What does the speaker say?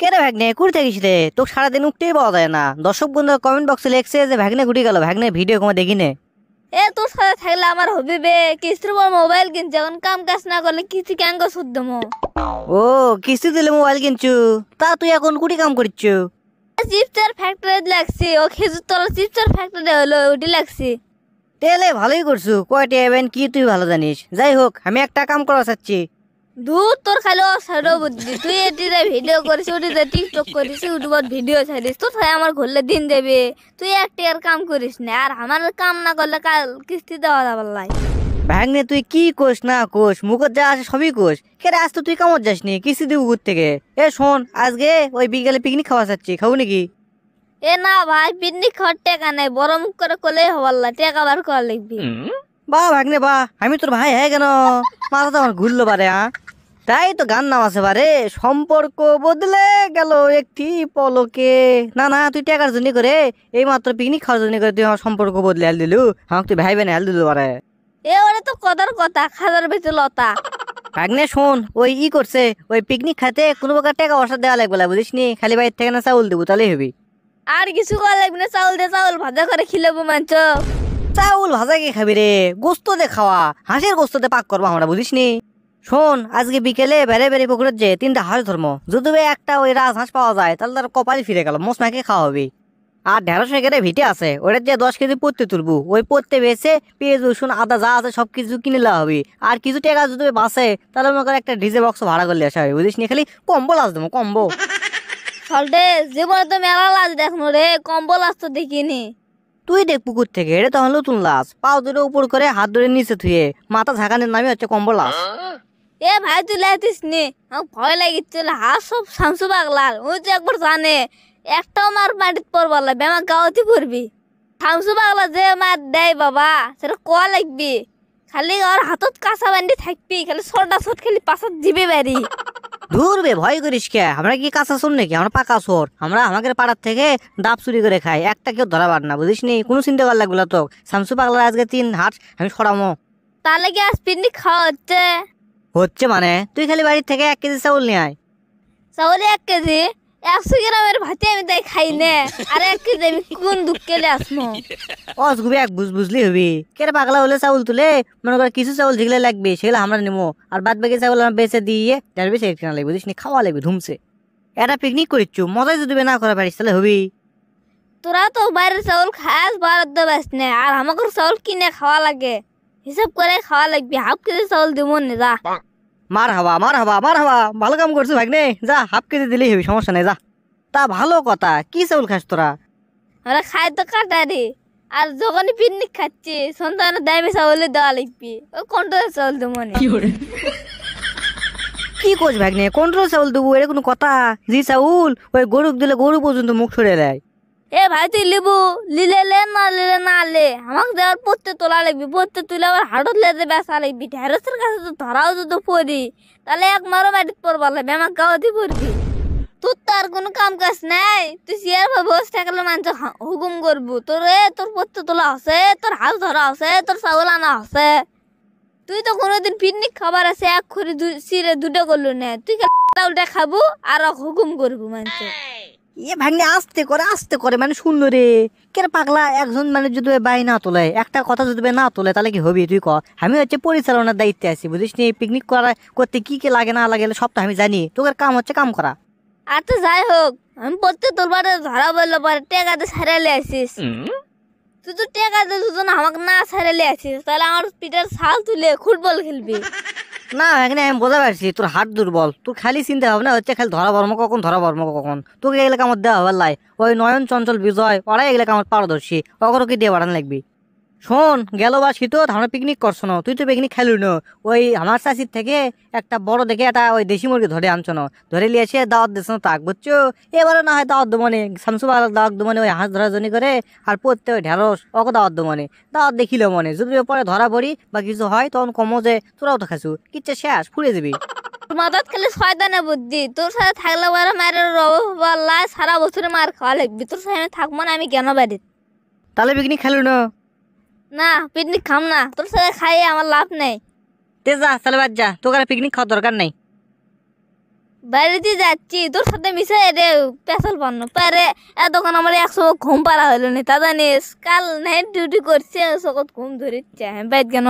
কে রে ভাগ্নে কুড়ি থাকিস রে? তোকে সারাদিন উঠতেই পাওয়া যায় না। দর্শক বন্ধু কমেন্ট বক্সে লিখছে যে ভাগ্নে কুটি গেল, ভাগ্নে ভিডিও কোনো দেখিনি। তোর সাথে থাকলে আমার হবে বে। কিস্তির পর মোবাইল কিনছে, এখন কাম কাজ না করলে কিস্তি কেঙ্গ শুদ্ধ মো। ও কিস্তি দিলে মোবাইল কিনছু? তা তুই এখন কুটি কাম করছু? চিপসের ফ্যাক্টরি লাগছি, ও খেজুর তলা চিপসের ফ্যাক্টরি হলো ওটি লাগছি। তেলে ভালোই করছু, কয়টি এবেন কি তুই ভালো জানিস। যাই হোক, আমি একটা কাম করা চাচ্ছি। দূর তোর খালি অসারও বুদ্ধি। তুই এটিতে ভিডিও করিস, ওটিতে টিকটক করিস, ইউটিউবত ভিডিও ছাড়িস, তোর সাথে আমার ঘুরলে দিন দেবে। তুই একটি আর কাম করিস না, আর আমার কাম না করলে কাল কিস্তি দেওয়া যাবার লাই। ভাগ্নে তুই কি কোষ না কোষ, মুখত যা আসে সবই কোষ। কে রে আজ তো তুই কামত যাসনি, কিস্তি দিব ঘুর থেকে। শোন, আজকে ওই বিকেলে পিকনিক খাওয়া চাচ্ছি, খাবো নাকি? না ভাই, পিকনিক খাওয়ার টেকা নাই, বড় মুখ করে কলেই হবার লাই, টেকা বার করা লিখবি। বাহ ভাগ্নে বাহ, আমি তোর ভাই হ্যাঁ কেন? মাথা তো আমার ঘুরলো বারে। তাই তো গান নাম আছে বারে, সম্পর্ক বদলে গেল একটি পলকে। না না, তুই টাকার জন্য করে, এই মাত্র পিকনিক খাওয়ার জন্য করে তুই আমার সম্পর্ক বদলে হেল দিলু। আমাকে তুই ভাই বেনে হেল দিলু বারে। ওরে তো কথার কথা, খাজার বেঁচে লতা। ভাগ্নে শোন, ওই করছে, ওই পিকনিক খাতে কোনো প্রকার টাকা পয়সা দেওয়া লাগবে না, বুঝিস নি? খালি বাইর থেকে না চাউল দেবো, তাহলেই হবি। আর কিছু করা লাগবে না, চাউল দিয়ে চাউল ভাজা করে খিলাবো মাংস। চাউল ভাজা কি খাবি রে? গোস্ত দে খাওয়া, হাঁসের গোস্ত দে পাক করবো আমরা, বুঝিস নি? শোন, আজকে বিকেলে বেড়ে বেড়ে পুকুরের যে 3টা হাঁস ধর্ম, যদি একটা ওই রাজ হাঁস পাওয়া যায় তাহলে তার কপালই ফিরে গেল, মোস নাকি খাওয়া হবে। আর 150 কেটে ভিটে আছে, ওটার যে 10 কেজি পড়তে তুলবো, ওই পড়তে বেছে পেঁয়াজ রসুন আদা যা আছে সবকিছু কিনে নেওয়া হবে। আর কিছু টাকা যদি বাঁচে তাহলে মনে করে একটা ডিজে বক্স ভাড়া করলে আসা হবে, বুঝিস নি? খালি কম্বল আস দেবো, কম্বো। সল্টে জীবনে তো মেলা লাজ দেখনো রে, কম্বল আজ তো দেখিনি। তুই দেখ পুকুর থেকে, এটা তখন নতুন লাশ, পাও ধরে উপর করে হাত ধরে নিচে থুয়ে মাথা ঝাঁকানোর নামে হচ্ছে কম্বল লাশ। ভাই তুই লাইতিস নি, আমার ভয় লাগিছিল। হাত সব শামসু পাগলার, ওই তো একবার জানে একটাও মার মাটিত পড়বার লাগবে, আমার গাওয়াতে পড়বি। শামসু পাগলা যে মার দেয় বাবা, সেটা কোয়া লাগবি। খালি ওর হাতত কাঁচা বান্ডি থাকবি, খালি ছটা ছট খালি পাশাত দিবে বাড়ি। দূর বে, ভয় করিস কে? আমরা কি কাঁচা চোর নাকি? আমরা পাকা চোর। আমরা আমাদের পাড়ার থেকে ডাব চুরি করে খাই, একটা কেউ ধরাবার না, বুঝিস নি? কোনো চিন্তা করার লাগবে না তো। শামসু পাগলার আজকে 3 হাট আমি সরামো। তাহলে কি আজ পিকনিক খাওয়া হচ্ছে? হচ্ছে মানে তুই খালি বাড়ির থেকে 1 কেজি চাউল নিয়ে আয়। চাউলে 1 কেজি? 100 গ্রামের ভাতে আমি তাই খাই না, আর 1 কেজি আমি কোন দুঃখে আসমো? অসগুবি এক বুঝলি হবি। কে রে পাগলা হলে চাউল তুলে মনে করে কিছু চাউল যেগুলো লাগবে সেগুলো আমরা নিবো, আর বাদ বাকি চাউল আমরা বেঁচে দিয়ে যার বেশি কিনা লাগবে, বুঝিস নি? খাওয়া লাগবে ধুমছে। এটা পিকনিক করিচ্ছু, মজাই যদি না করা পারিস তাহলে হবি। তোরা তো বাইরের চাউল খাস, বরাদ্দ বাস না, আর আমাকে চাউল কিনে খাওয়া লাগে। হিসাব করে খাওয়া লাগবে, হাফ কেজি চাউল দিব না যা। মার হাবা মার হাবা মার হাবা, ভালো কাম করছো ভাগ্নে, যা হাফ কেজি দিলেই হবি, সমস্যা নেই যা। তা ভালো কথা, কি চাউল খাস তোরা? আমরা খাই তো কাটারি, আর যখনই পিকনিক খাচ্ছি সন্তানের দামি চাউলে দেওয়া লাগবে, ওই কন্ট্রোলের চাউল দেবো না। কি কোচ ভাগ্নে, কন্ট্রোল চাউল দেবো? এটা কোনো কথা? যে চাউল ওই গরুক দিলে গরু পর্যন্ত মুখ সরে দেয়। ভাই তুই লিবু, লিলে লে না লিলে না লে, আমাকে দেওয়ার পড়তে তোলা লাগবি, পড়তে তুলে আবার হাটত লেতে বেসা লাগবি। ঢেঁড়সের কাছে তো ধরাও যদি পড়ি তাহলে এক মারো মাটিত পড়বার লাগবে, আমার গাওয়াতে পড়বি। তোর তো আর কোনো কাম কাজ নাই, তুই চেয়ার ভাবে বসে থাকলে মানুষ হুকুম করবো তোর। তোর পড়তে তোলা আছে, তোর হাল ধরা আছে, তোর চাউল আনা আছে। তুই তো কোনোদিন পিকনিক খাবার আছে এক খড়ি চিড়ে দুটো করলো না, তুই উল্টা খাবো আর হুকুম করবো মানুষ। ভাগ্নে আস্তে করে মানে শুনলো রে। কে রে পাগলা, একজন মানে যদি বাই না তোলে, একটা কথা যদি না তোলে তাহলে কি হবি তুই ক? আমি হচ্ছে পরিচালনার দায়িত্বে আছি, বুঝিস নি? পিকনিক করতে কি কি লাগে না লাগে সব তো আমি জানি। তোর কাম হচ্ছে কাম করা। আর তো যাই হোক, আমি পড়তে তোর বারে ধরা বললো পরে টেকাতে ছাড়ালে আসিস। তুই তো টেকাতে দুজন আমাকে না ছাড়ালে আসিস, তাহলে আমার পিঠের ছাল তুলে ফুটবল খেলবি। না এখানে আমি বোঝা পারছি তোর হাত দুর্বল, তোর খালি চিন্তা ভাবনা হচ্ছে খালি ধরা বর্ম কখন তোকে এগুলো কামড় দেওয়া হবার লাই। ওই নয়ন চঞ্চল বিজয় ওরাই এগুলো কামড় পারদর্শী, অগরকে দিয়ে বাড়ানো লাগবি। শোন, গেল বা শীত আমরা পিকনিক করছো না, তুই তো পিকনিক খেলু না। ওই আমার চাষির থেকে একটা বড় দেখে একটা ওই দেশি মুরগি ধরে আনছো না, ধরে নিয়ে এসে দাওয়াত দিচ্ছ না তাক, বুঝছো? এবারে না হয় দাওয়াত দেবো মানে, শামসু দাওয়াত দেবো মানে, ওই হাঁস ধরার জন্য করে। আর পড়তে ওই ঢেঁড়স ওকে দাওয়াত দেবো মানে, দাওয়াত দেখিল মনে, যদি পরে ধরা পড়ি বা কিছু হয় তখন কমো যে তোরাও তো খাসু, কিচ্ছে শেষ ফুড়ে দিবি। মাথাত খালি শয়তানের বুদ্ধি, তোর সাথে থাকলে বড় মায়ের রবাল্লায় সারা বছরে মার খাওয়া লাগবি। তোর সাথে আমি থাকবো না, আমি কেন বাড়িত? তাহলে পিকনিক খেলু না? না পিকনিক খাম না, তোর সাথে খাইয়ে আমার লাভ নেই। তে যা তাহলে বাদ যা, তোকে আর পিকনিক খাওয়ার দরকার নাই। বাড়িতে যাচ্ছি তোর সাথে মিশে রে পেশাল পান্ন পারে এতক্ষণ আমার 100 ঘুম পারা হলো না তা জানিস কাল নাইট ডিউটি করছে সকত ঘুম ধরিচ্ছে বাইত কেন